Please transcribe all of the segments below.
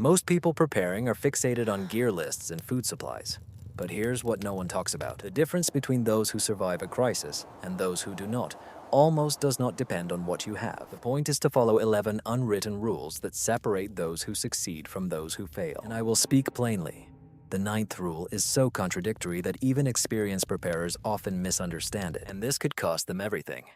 Most people preparing are fixated on gear lists and food supplies. But here's what no one talks about. The difference between those who survive a crisis and those who do not almost does not depend on what you have. The point is to follow 11 unwritten rules that separate those who succeed from those who fail. And I will speak plainly. The ninth rule is so contradictory that even experienced preparers often misunderstand it, and this could cost them everything.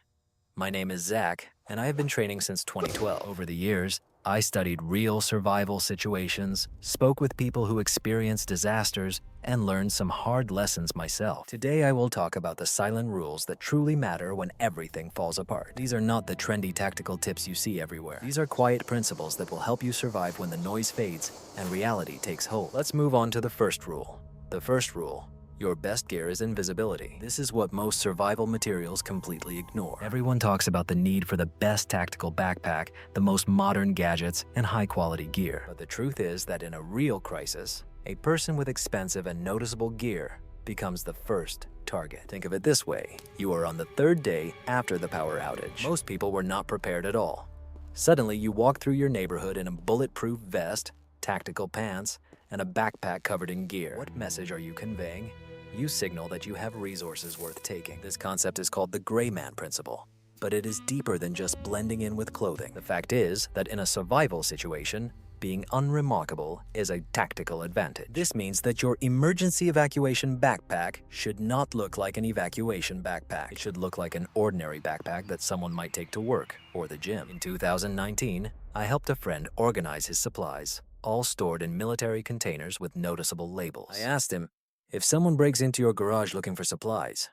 My name is Zach, and I have been training since 2012. Over the years, I studied real survival situations, spoke with people who experienced disasters, and learned some hard lessons myself. Today, I will talk about the silent rules that truly matter when everything falls apart. These are not the trendy tactical tips you see everywhere. These are quiet principles that will help you survive when the noise fades and reality takes hold. Let's move on to the first rule. The first rule: your best gear is invisibility. This is what most survival materials completely ignore. Everyone talks about the need for the best tactical backpack, the most modern gadgets, and high-quality gear. But the truth is that in a real crisis, a person with expensive and noticeable gear becomes the first target. Think of it this way. You are on the third day after the power outage. Most people were not prepared at all. Suddenly, you walk through your neighborhood in a bulletproof vest, tactical pants, and a backpack covered in gear. What message are you conveying? You signal that you have resources worth taking. This concept is called the gray man principle, but it is deeper than just blending in with clothing. The fact is that in a survival situation, being unremarkable is a tactical advantage. This means that your emergency evacuation backpack should not look like an evacuation backpack. It should look like an ordinary backpack that someone might take to work or the gym. In 2019, I helped a friend organize his supplies, all stored in military containers with noticeable labels. I asked him, if someone breaks into your garage looking for supplies,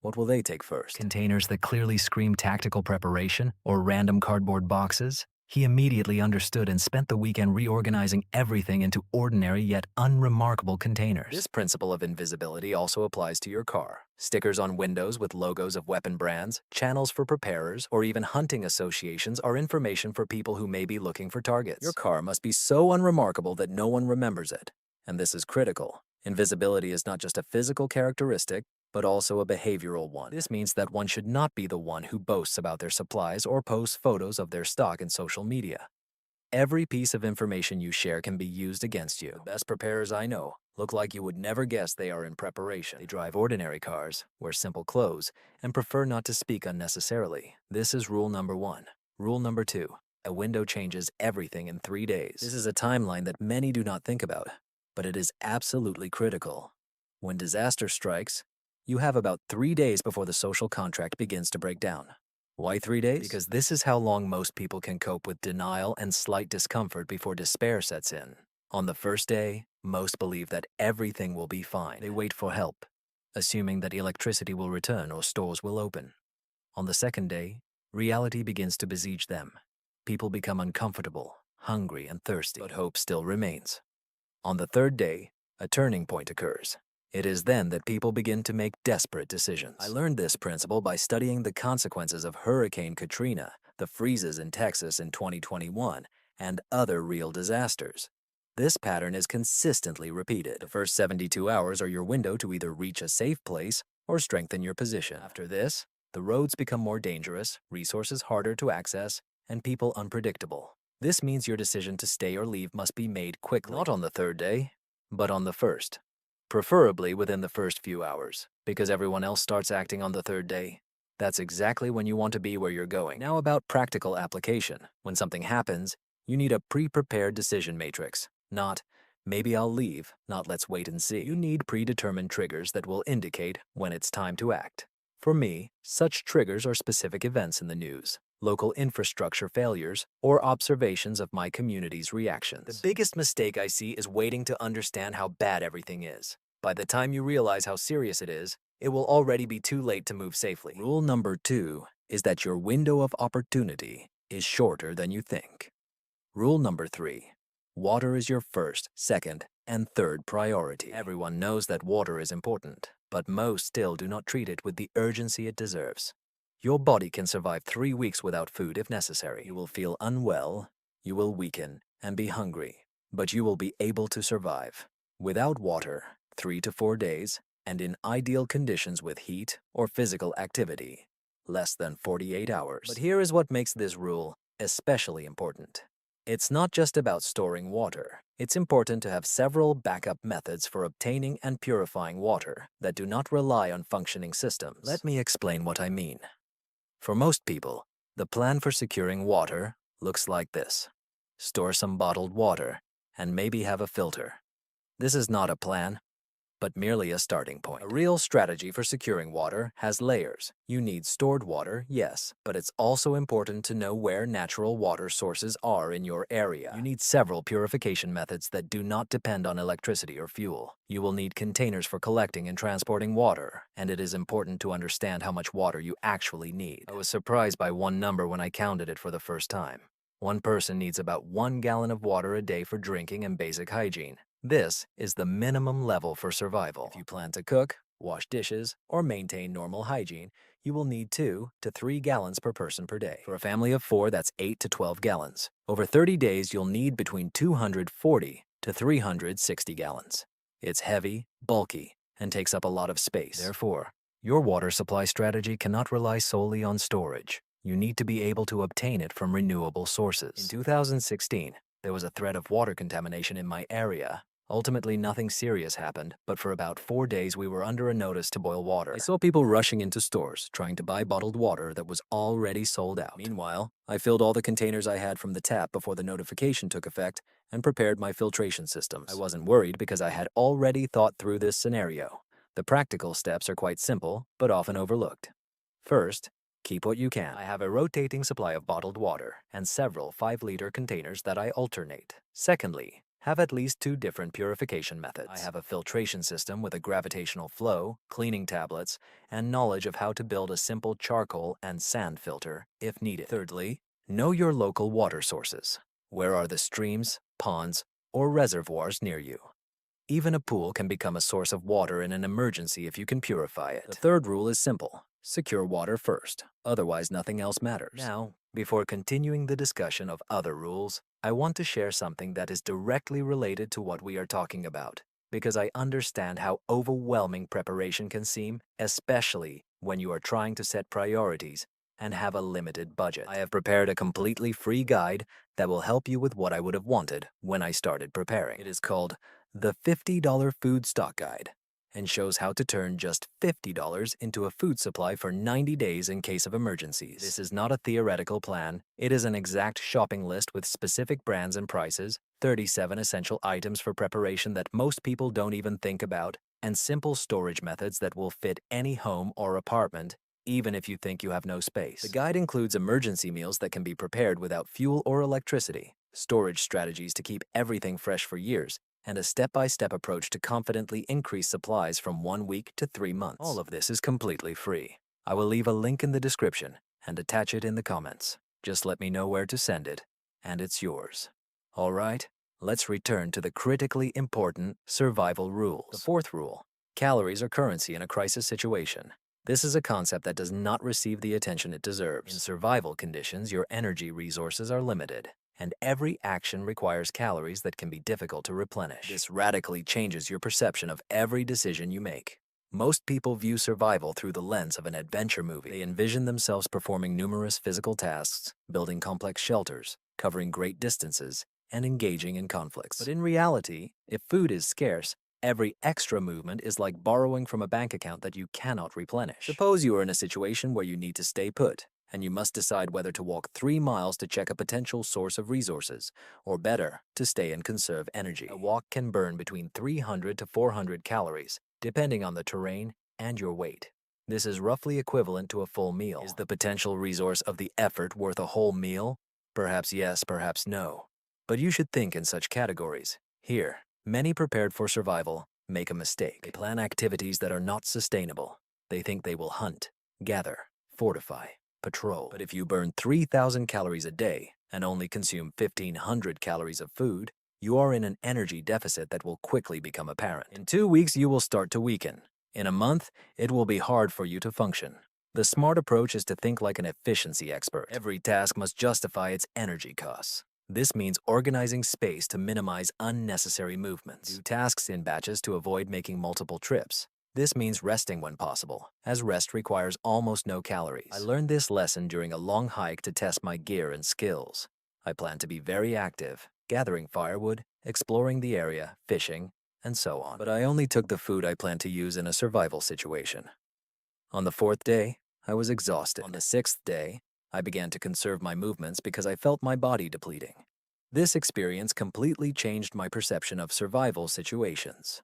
what will they take first? Containers that clearly scream tactical preparation or random cardboard boxes? He immediately understood and spent the weekend reorganizing everything into ordinary yet unremarkable containers. This principle of invisibility also applies to your car. Stickers on windows with logos of weapon brands, channels for preparers, or even hunting associations are information for people who may be looking for targets. Your car must be so unremarkable that no one remembers it. And this is critical. Invisibility is not just a physical characteristic, but also a behavioral one. This means that one should not be the one who boasts about their supplies or posts photos of their stock in social media. Every piece of information you share can be used against you. The best preparers I know look like you would never guess they are in preparation. They drive ordinary cars, wear simple clothes, and prefer not to speak unnecessarily. This is rule number 1. Rule number 2. A window changes everything in 3 days. This is a timeline that many do not think about, but it is absolutely critical. When disaster strikes, you have about 3 days before the social contract begins to break down. Why 3 days? Because this is how long most people can cope with denial and slight discomfort before despair sets in. On the first day, most believe that everything will be fine. They wait for help, assuming that electricity will return or stores will open. On the second day, reality begins to besiege them. People become uncomfortable, hungry, and thirsty, but hope still remains. On the third day, a turning point occurs. It is then that people begin to make desperate decisions. I learned this principle by studying the consequences of Hurricane Katrina, the freezes in Texas in 2021, and other real disasters. This pattern is consistently repeated. The first 72 hours are your window to either reach a safe place or strengthen your position. After this, the roads become more dangerous, resources harder to access, and people unpredictable. This means your decision to stay or leave must be made quickly. Not on the third day, but on the first. Preferably within the first few hours, because everyone else starts acting on the third day. That's exactly when you want to be where you're going. Now about practical application. When something happens, you need a pre-prepared decision matrix. Not, maybe I'll leave, not let's wait and see. You need predetermined triggers that will indicate when it's time to act. For me, such triggers are specific events in the news, local infrastructure failures, or observations of my community's reactions. The biggest mistake I see is waiting to understand how bad everything is. By the time you realize how serious it will already be too late to move safely. Rule number 2 is that your window of opportunity is shorter than you think. Rule number 3. Water is your first, second, and third priority. Everyone knows that water is important, but most still do not treat it with the urgency it deserves. Your body can survive 3 weeks without food if necessary. You will feel unwell, you will weaken, and be hungry, but you will be able to survive. Without water, 3 to 4 days, and in ideal conditions with heat or physical activity, less than 48 hours. But here is what makes this rule especially important. It's not just about storing water. It's important to have several backup methods for obtaining and purifying water that do not rely on functioning systems. Let me explain what I mean. For most people, the plan for securing water looks like this. Store some bottled water and maybe have a filter. This is not a plan, but merely a starting point. A real strategy for securing water has layers. You need stored water, yes, but it's also important to know where natural water sources are in your area. You need several purification methods that do not depend on electricity or fuel. You will need containers for collecting and transporting water, and it is important to understand how much water you actually need. I was surprised by one number when I counted it for the first time. One person needs about 1 gallon of water a day for drinking and basic hygiene. This is the minimum level for survival. If you plan to cook, wash dishes, or maintain normal hygiene, you will need 2 to 3 gallons per person per day. For a family of 4, that's 8 to 12 gallons. Over 30 days, you'll need between 240 to 360 gallons. It's heavy, bulky, and takes up a lot of space. Therefore, your water supply strategy cannot rely solely on storage. You need to be able to obtain it from renewable sources. In 2016, there was a threat of water contamination in my area. Ultimately, nothing serious happened, but for about 4 days we were under a notice to boil water. I saw people rushing into stores, trying to buy bottled water that was already sold out. Meanwhile, I filled all the containers I had from the tap before the notification took effect and prepared my filtration systems. I wasn't worried because I had already thought through this scenario. The practical steps are quite simple, but often overlooked. First, keep what you can. I have a rotating supply of bottled water and several 5-liter containers that I alternate. Secondly, have at least 2 different purification methods. I have a filtration system with a gravitational flow, cleaning tablets, and knowledge of how to build a simple charcoal and sand filter if needed. Thirdly, know your local water sources. Where are the streams, ponds, or reservoirs near you? Even a pool can become a source of water in an emergency if you can purify it. The third rule is simple. Secure water first, otherwise nothing else matters. Now, before continuing the discussion of other rules, I want to share something that is directly related to what we are talking about, because I understand how overwhelming preparation can seem, especially when you are trying to set priorities and have a limited budget. I have prepared a completely free guide that will help you with what I would have wanted when I started preparing. It is called the $50 Food Stock Guide, and shows how to turn just $50 into a food supply for 90 days in case of emergencies. This is not a theoretical plan. It is an exact shopping list with specific brands and prices, 37 essential items for preparation that most people don't even think about, and simple storage methods that will fit any home or apartment, even if you think you have no space. The guide includes emergency meals that can be prepared without fuel or electricity, storage strategies to keep everything fresh for years, and a step-by-step approach to confidently increase supplies from 1 week to 3 months. All of this is completely free. I will leave a link in the description and attach it in the comments. Just let me know where to send it, and it's yours. All right, let's return to the critically important survival rules. The fourth rule: calories are currency in a crisis situation. This is a concept that does not receive the attention it deserves. In survival conditions, your energy resources are limited, and every action requires calories that can be difficult to replenish. This radically changes your perception of every decision you make. Most people view survival through the lens of an adventure movie. They envision themselves performing numerous physical tasks, building complex shelters, covering great distances, and engaging in conflicts. But in reality, if food is scarce, every extra movement is like borrowing from a bank account that you cannot replenish. Suppose you are in a situation where you need to stay put, and you must decide whether to walk 3 miles to check a potential source of resources, or better, to stay and conserve energy. A walk can burn between 300 to 400 calories, depending on the terrain and your weight. This is roughly equivalent to a full meal. Is the potential resource of the effort worth a whole meal? Perhaps yes, perhaps no. But you should think in such categories. Here, many prepared for survival make a mistake. They plan activities that are not sustainable. They think they will hunt, gather, fortify, patrol. But if you burn 3,000 calories a day and only consume 1,500 calories of food, you are in an energy deficit that will quickly become apparent. In 2 weeks, you will start to weaken. In a month, it will be hard for you to function. The smart approach is to think like an efficiency expert. Every task must justify its energy costs. This means organizing space to minimize unnecessary movements. Do tasks in batches to avoid making multiple trips. This means resting when possible, as rest requires almost no calories. I learned this lesson during a long hike to test my gear and skills. I plan to be very active, gathering firewood, exploring the area, fishing, and so on. But I only took the food I planned to use in a survival situation. On the fourth day, I was exhausted. On the sixth day, I began to conserve my movements because I felt my body depleting. This experience completely changed my perception of survival situations.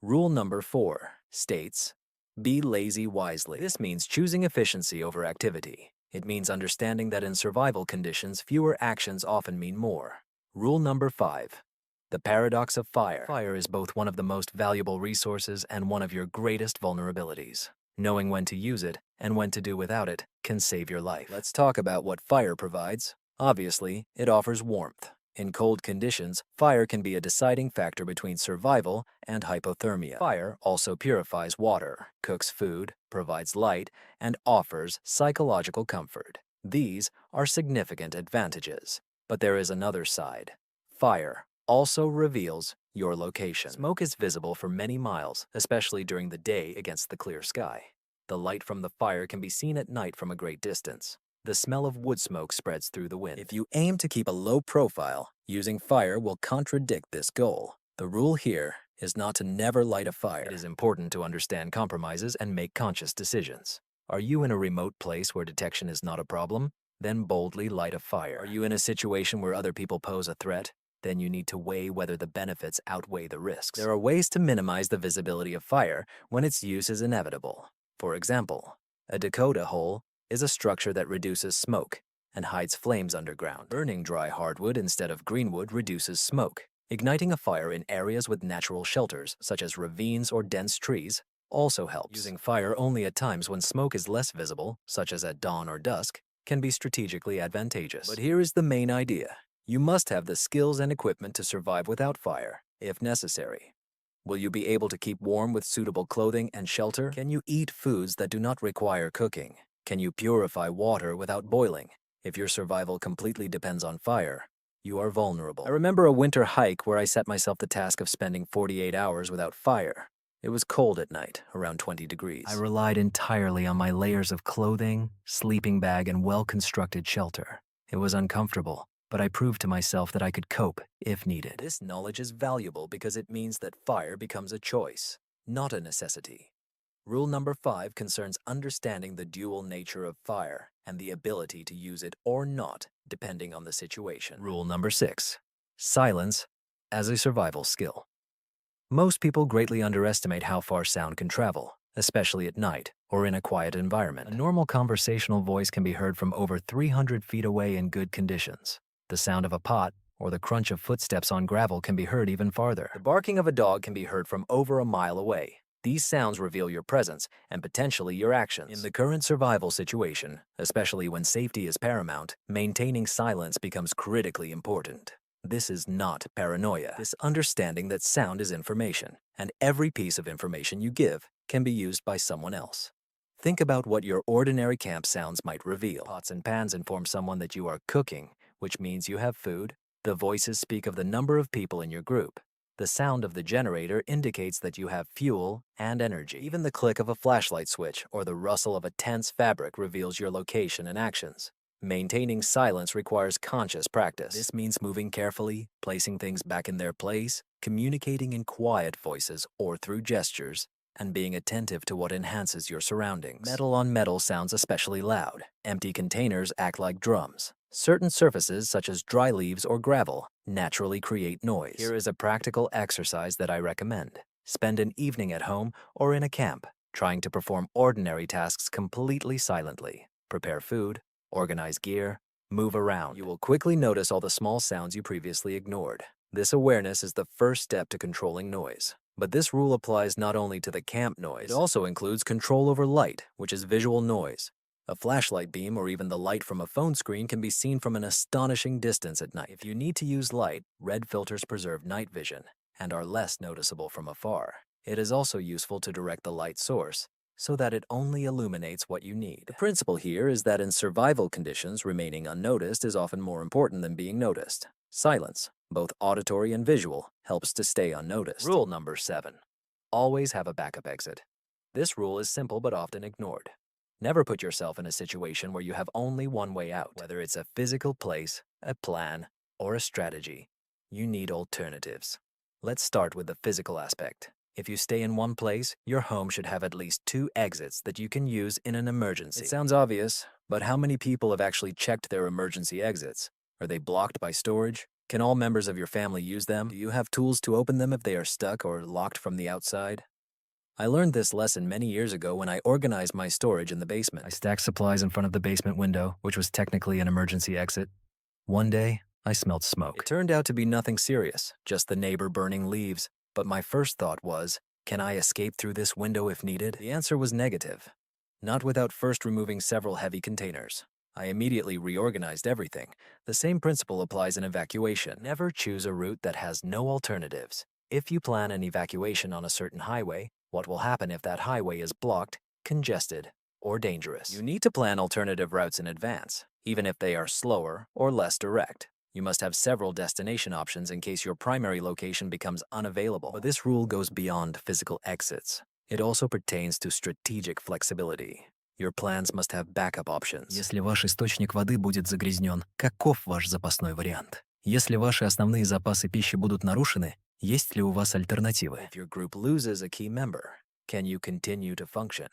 Rule number 4 states, be lazy wisely. This means choosing efficiency over activity. It means understanding that in survival conditions, fewer actions often mean more. Rule number 5, the paradox of fire. Fire is both one of the most valuable resources and one of your greatest vulnerabilities. Knowing when to use it and when to do without it can save your life. Let's talk about what fire provides. Obviously, it offers warmth. In cold conditions, fire can be a deciding factor between survival and hypothermia. Fire also purifies water, cooks food, provides light, and offers psychological comfort. These are significant advantages. But there is another side. Fire also reveals your location. Smoke is visible for many miles, especially during the day against the clear sky. The light from the fire can be seen at night from a great distance. The smell of wood smoke spreads through the wind. If you aim to keep a low profile, using fire will contradict this goal. The rule here is not to never light a fire. It is important to understand compromises and make conscious decisions. Are you in a remote place where detection is not a problem? Then boldly light a fire. Are you in a situation where other people pose a threat? Then you need to weigh whether the benefits outweigh the risks. There are ways to minimize the visibility of fire when its use is inevitable. For example, a Dakota hole is a structure that reduces smoke and hides flames underground. Burning dry hardwood instead of greenwood reduces smoke. Igniting a fire in areas with natural shelters, such as ravines or dense trees, also helps. Using fire only at times when smoke is less visible, such as at dawn or dusk, can be strategically advantageous. But here is the main idea. You must have the skills and equipment to survive without fire, if necessary. Will you be able to keep warm with suitable clothing and shelter? Can you eat foods that do not require cooking? Can you purify water without boiling? If your survival completely depends on fire, you are vulnerable. I remember a winter hike where I set myself the task of spending 48 hours without fire. It was cold at night, around 20 degrees. I relied entirely on my layers of clothing, sleeping bag, and well-constructed shelter. It was uncomfortable, but I proved to myself that I could cope if needed. This knowledge is valuable because it means that fire becomes a choice, not a necessity. Rule number 5 concerns understanding the dual nature of fire and the ability to use it or not, depending on the situation. Rule number 6, silence as a survival skill. Most people greatly underestimate how far sound can travel, especially at night or in a quiet environment. A normal conversational voice can be heard from over 300 feet away in good conditions. The sound of a pot or the crunch of footsteps on gravel can be heard even farther. The barking of a dog can be heard from over a mile away. These sounds reveal your presence and potentially your actions. In the current survival situation, especially when safety is paramount, maintaining silence becomes critically important. This is not paranoia. This understanding that sound is information, and every piece of information you give can be used by someone else. Think about what your ordinary camp sounds might reveal. Pots and pans inform someone that you are cooking, which means you have food. The voices speak of the number of people in your group. The sound of the generator indicates that you have fuel and energy. Even the click of a flashlight switch or the rustle of a tense fabric reveals your location and actions. Maintaining silence requires conscious practice. This means moving carefully, placing things back in their place, communicating in quiet voices or through gestures, and being attentive to what enhances your surroundings. Metal on metal sounds especially loud. Empty containers act like drums. Certain surfaces, such as dry leaves or gravel, naturally create noise. Here is a practical exercise that I recommend. Spend an evening at home or in a camp, trying to perform ordinary tasks completely silently. Prepare food, organize gear, move around. You will quickly notice all the small sounds you previously ignored. This awareness is the first step to controlling noise. But this rule applies not only to the camp noise, it also includes control over light, which is visual noise. A flashlight beam or even the light from a phone screen can be seen from an astonishing distance at night. If you need to use light, red filters preserve night vision and are less noticeable from afar. It is also useful to direct the light source so that it only illuminates what you need. The principle here is that in survival conditions, remaining unnoticed is often more important than being noticed. Silence, both auditory and visual, helps to stay unnoticed. Rule number 7. Always have a backup exit. This rule is simple but often ignored. Never put yourself in a situation where you have only one way out. Whether it's a physical place, a plan, or a strategy. You need alternatives. Let's start with the physical aspect. If you stay in one place, your home should have at least 2 exits that you can use in an emergency. It sounds obvious, but how many people have actually checked their emergency exits? Are they blocked by storage? Can all members of your family use them? Do you have tools to open them if they are stuck or locked from the outside? I learned this lesson many years ago when I organized my storage in the basement. I stacked supplies in front of the basement window, which was technically an emergency exit. One day, I smelled smoke. It turned out to be nothing serious, just the neighbor burning leaves. But my first thought was, can I escape through this window if needed? The answer was negative. Not without first removing several heavy containers. I immediately reorganized everything. The same principle applies in evacuation. Never choose a route that has no alternatives. If you plan an evacuation on a certain highway, what will happen if that highway is blocked, congested, or dangerous? You need to plan alternative routes in advance, even if they are slower or less direct. You must have several destination options in case your primary location becomes unavailable. But this rule goes beyond physical exits. It also pertains to strategic flexibility. Your plans must have backup options. Если ваш источник воды будет загрязнен, каков ваш запасной вариант? Если ваши основные запасы пищи будут нарушены, есть ли у вас альтернативы? If your group loses a key member, can you continue to function?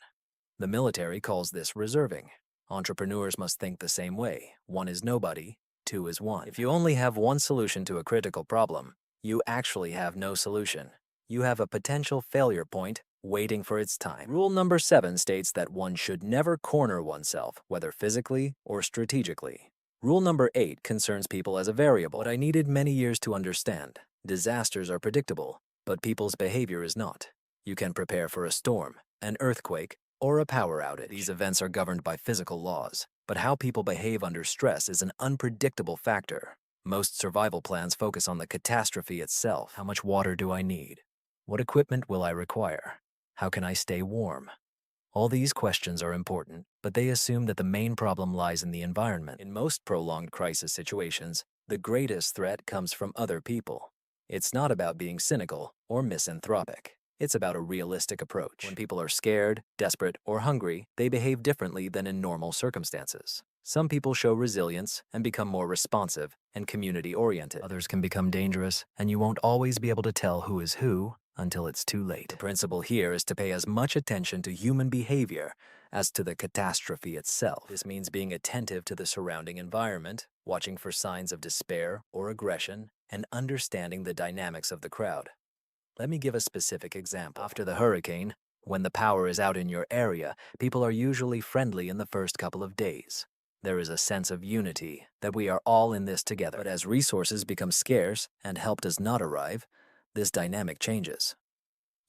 The military calls this reserving. Entrepreneurs must think the same way. One is nobody, 2 is 1. If you only have one solution to a critical problem, you actually have no solution. You have a potential failure point waiting for its time. Rule number 7 states that one should never corner oneself, whether physically or strategically. Rule number 8 concerns people as a variable. What I needed many years to understand. Disasters are predictable, but people's behavior is not. You can prepare for a storm, an earthquake, or a power outage. These events are governed by physical laws, but how people behave under stress is an unpredictable factor. Most survival plans focus on the catastrophe itself. How much water do I need? What equipment will I require? How can I stay warm? All these questions are important, but they assume that the main problem lies in the environment. In most prolonged crisis situations, the greatest threat comes from other people. It's not about being cynical or misanthropic. It's about a realistic approach. When people are scared, desperate, or hungry, they behave differently than in normal circumstances. Some people show resilience and become more responsive and community-oriented. Others can become dangerous, and you won't always be able to tell who is who until it's too late. The principle here is to pay as much attention to human behavior as to the catastrophe itself. This means being attentive to the surrounding environment, watching for signs of despair or aggression, and understanding the dynamics of the crowd. Let me give a specific example. After the hurricane, when the power is out in your area, people are usually friendly in the first couple of days. There is a sense of unity, that we are all in this together. But as resources become scarce and help does not arrive, this dynamic changes.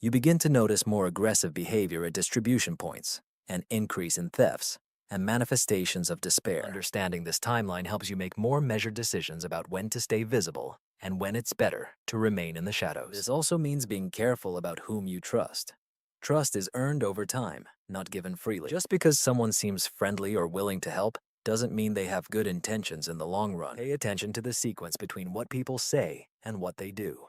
You begin to notice more aggressive behavior at distribution points, an increase in thefts, and manifestations of despair. Understanding this timeline helps you make more measured decisions about when to stay visible and when it's better to remain in the shadows. This also means being careful about whom you trust. Trust is earned over time, not given freely. Just because someone seems friendly or willing to help doesn't mean they have good intentions in the long run. Pay attention to the sequence between what people say and what they do.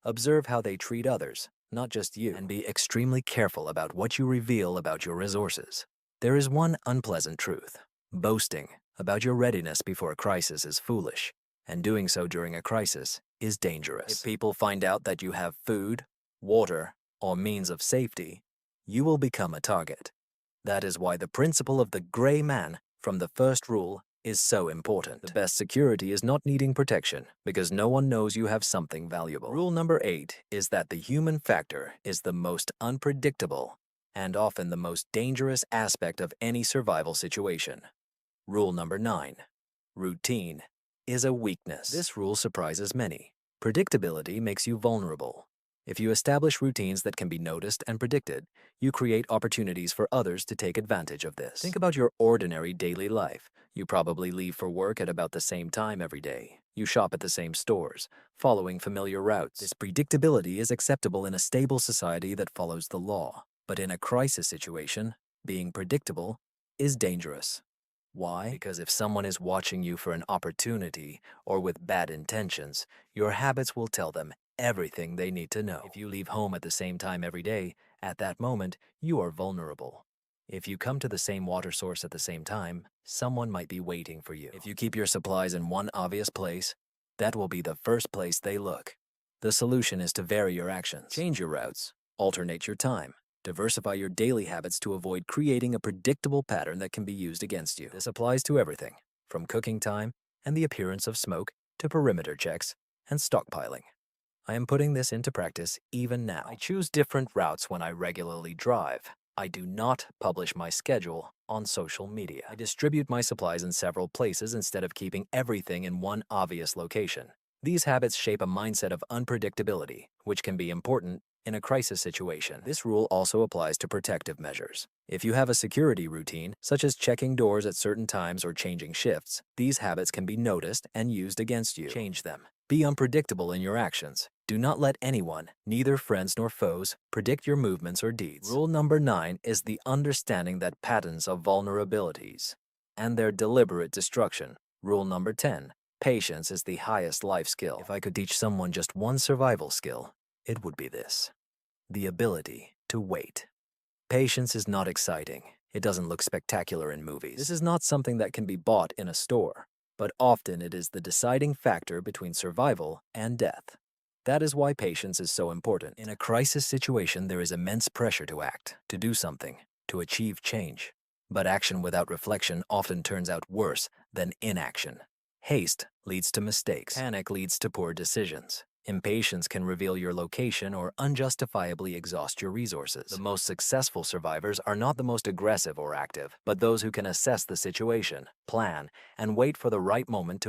Observe how they treat others, not just you, and be extremely careful about what you reveal about your resources. There is one unpleasant truth. Boasting about your readiness before a crisis is foolish, and doing so during a crisis is dangerous. If people find out that you have food, water, or means of safety, you will become a target. That is why the principle of the gray man from the first rule is so important. The best security is not needing protection because no one knows you have something valuable. Rule number 8 is that the human factor is the most unpredictable and often the most dangerous aspect of any survival situation. Rule number 9. Routine is a weakness. This rule surprises many. Predictability makes you vulnerable. If you establish routines that can be noticed and predicted, you create opportunities for others to take advantage of this. Think about your ordinary daily life. You probably leave for work at about the same time every day. You shop at the same stores, following familiar routes. This predictability is acceptable in a stable society that follows the law. But in a crisis situation, being predictable is dangerous. Why? Because if someone is watching you for an opportunity or with bad intentions, your habits will tell them everything they need to know. If you leave home at the same time every day, at that moment, you are vulnerable. If you come to the same water source at the same time, someone might be waiting for you. If you keep your supplies in one obvious place, that will be the first place they look. The solution is to vary your actions. Change your routes, alternate your time, diversify your daily habits to avoid creating a predictable pattern that can be used against you. This applies to everything, from cooking time and the appearance of smoke to perimeter checks and stockpiling. I am putting this into practice even now. I choose different routes when I regularly drive. I do not publish my schedule on social media. I distribute my supplies in several places instead of keeping everything in one obvious location. These habits shape a mindset of unpredictability, which can be important in a crisis situation. This rule also applies to protective measures. If you have a security routine, such as checking doors at certain times or changing shifts, these habits can be noticed and used against you. Change them. Be unpredictable in your actions. Do not let anyone, neither friends nor foes, predict your movements or deeds. Rule number 9 is the understanding that patterns of vulnerabilities and their deliberate destruction. Rule number 10, patience is the highest life skill. If I could teach someone just one survival skill, it would be this: the ability to wait. Patience is not exciting. It doesn't look spectacular in movies. This is not something that can be bought in a store, but often it is the deciding factor between survival and death. That is why patience is so important. In a crisis situation, there is immense pressure to act, to do something, to achieve change. But action without reflection often turns out worse than inaction. Haste leads to mistakes. Panic leads to poor decisions. Impatience can reveal your location or unjustifiably exhaust your resources. The most successful survivors are not the most aggressive or active, but those who can assess the situation, plan, and wait for the right moment to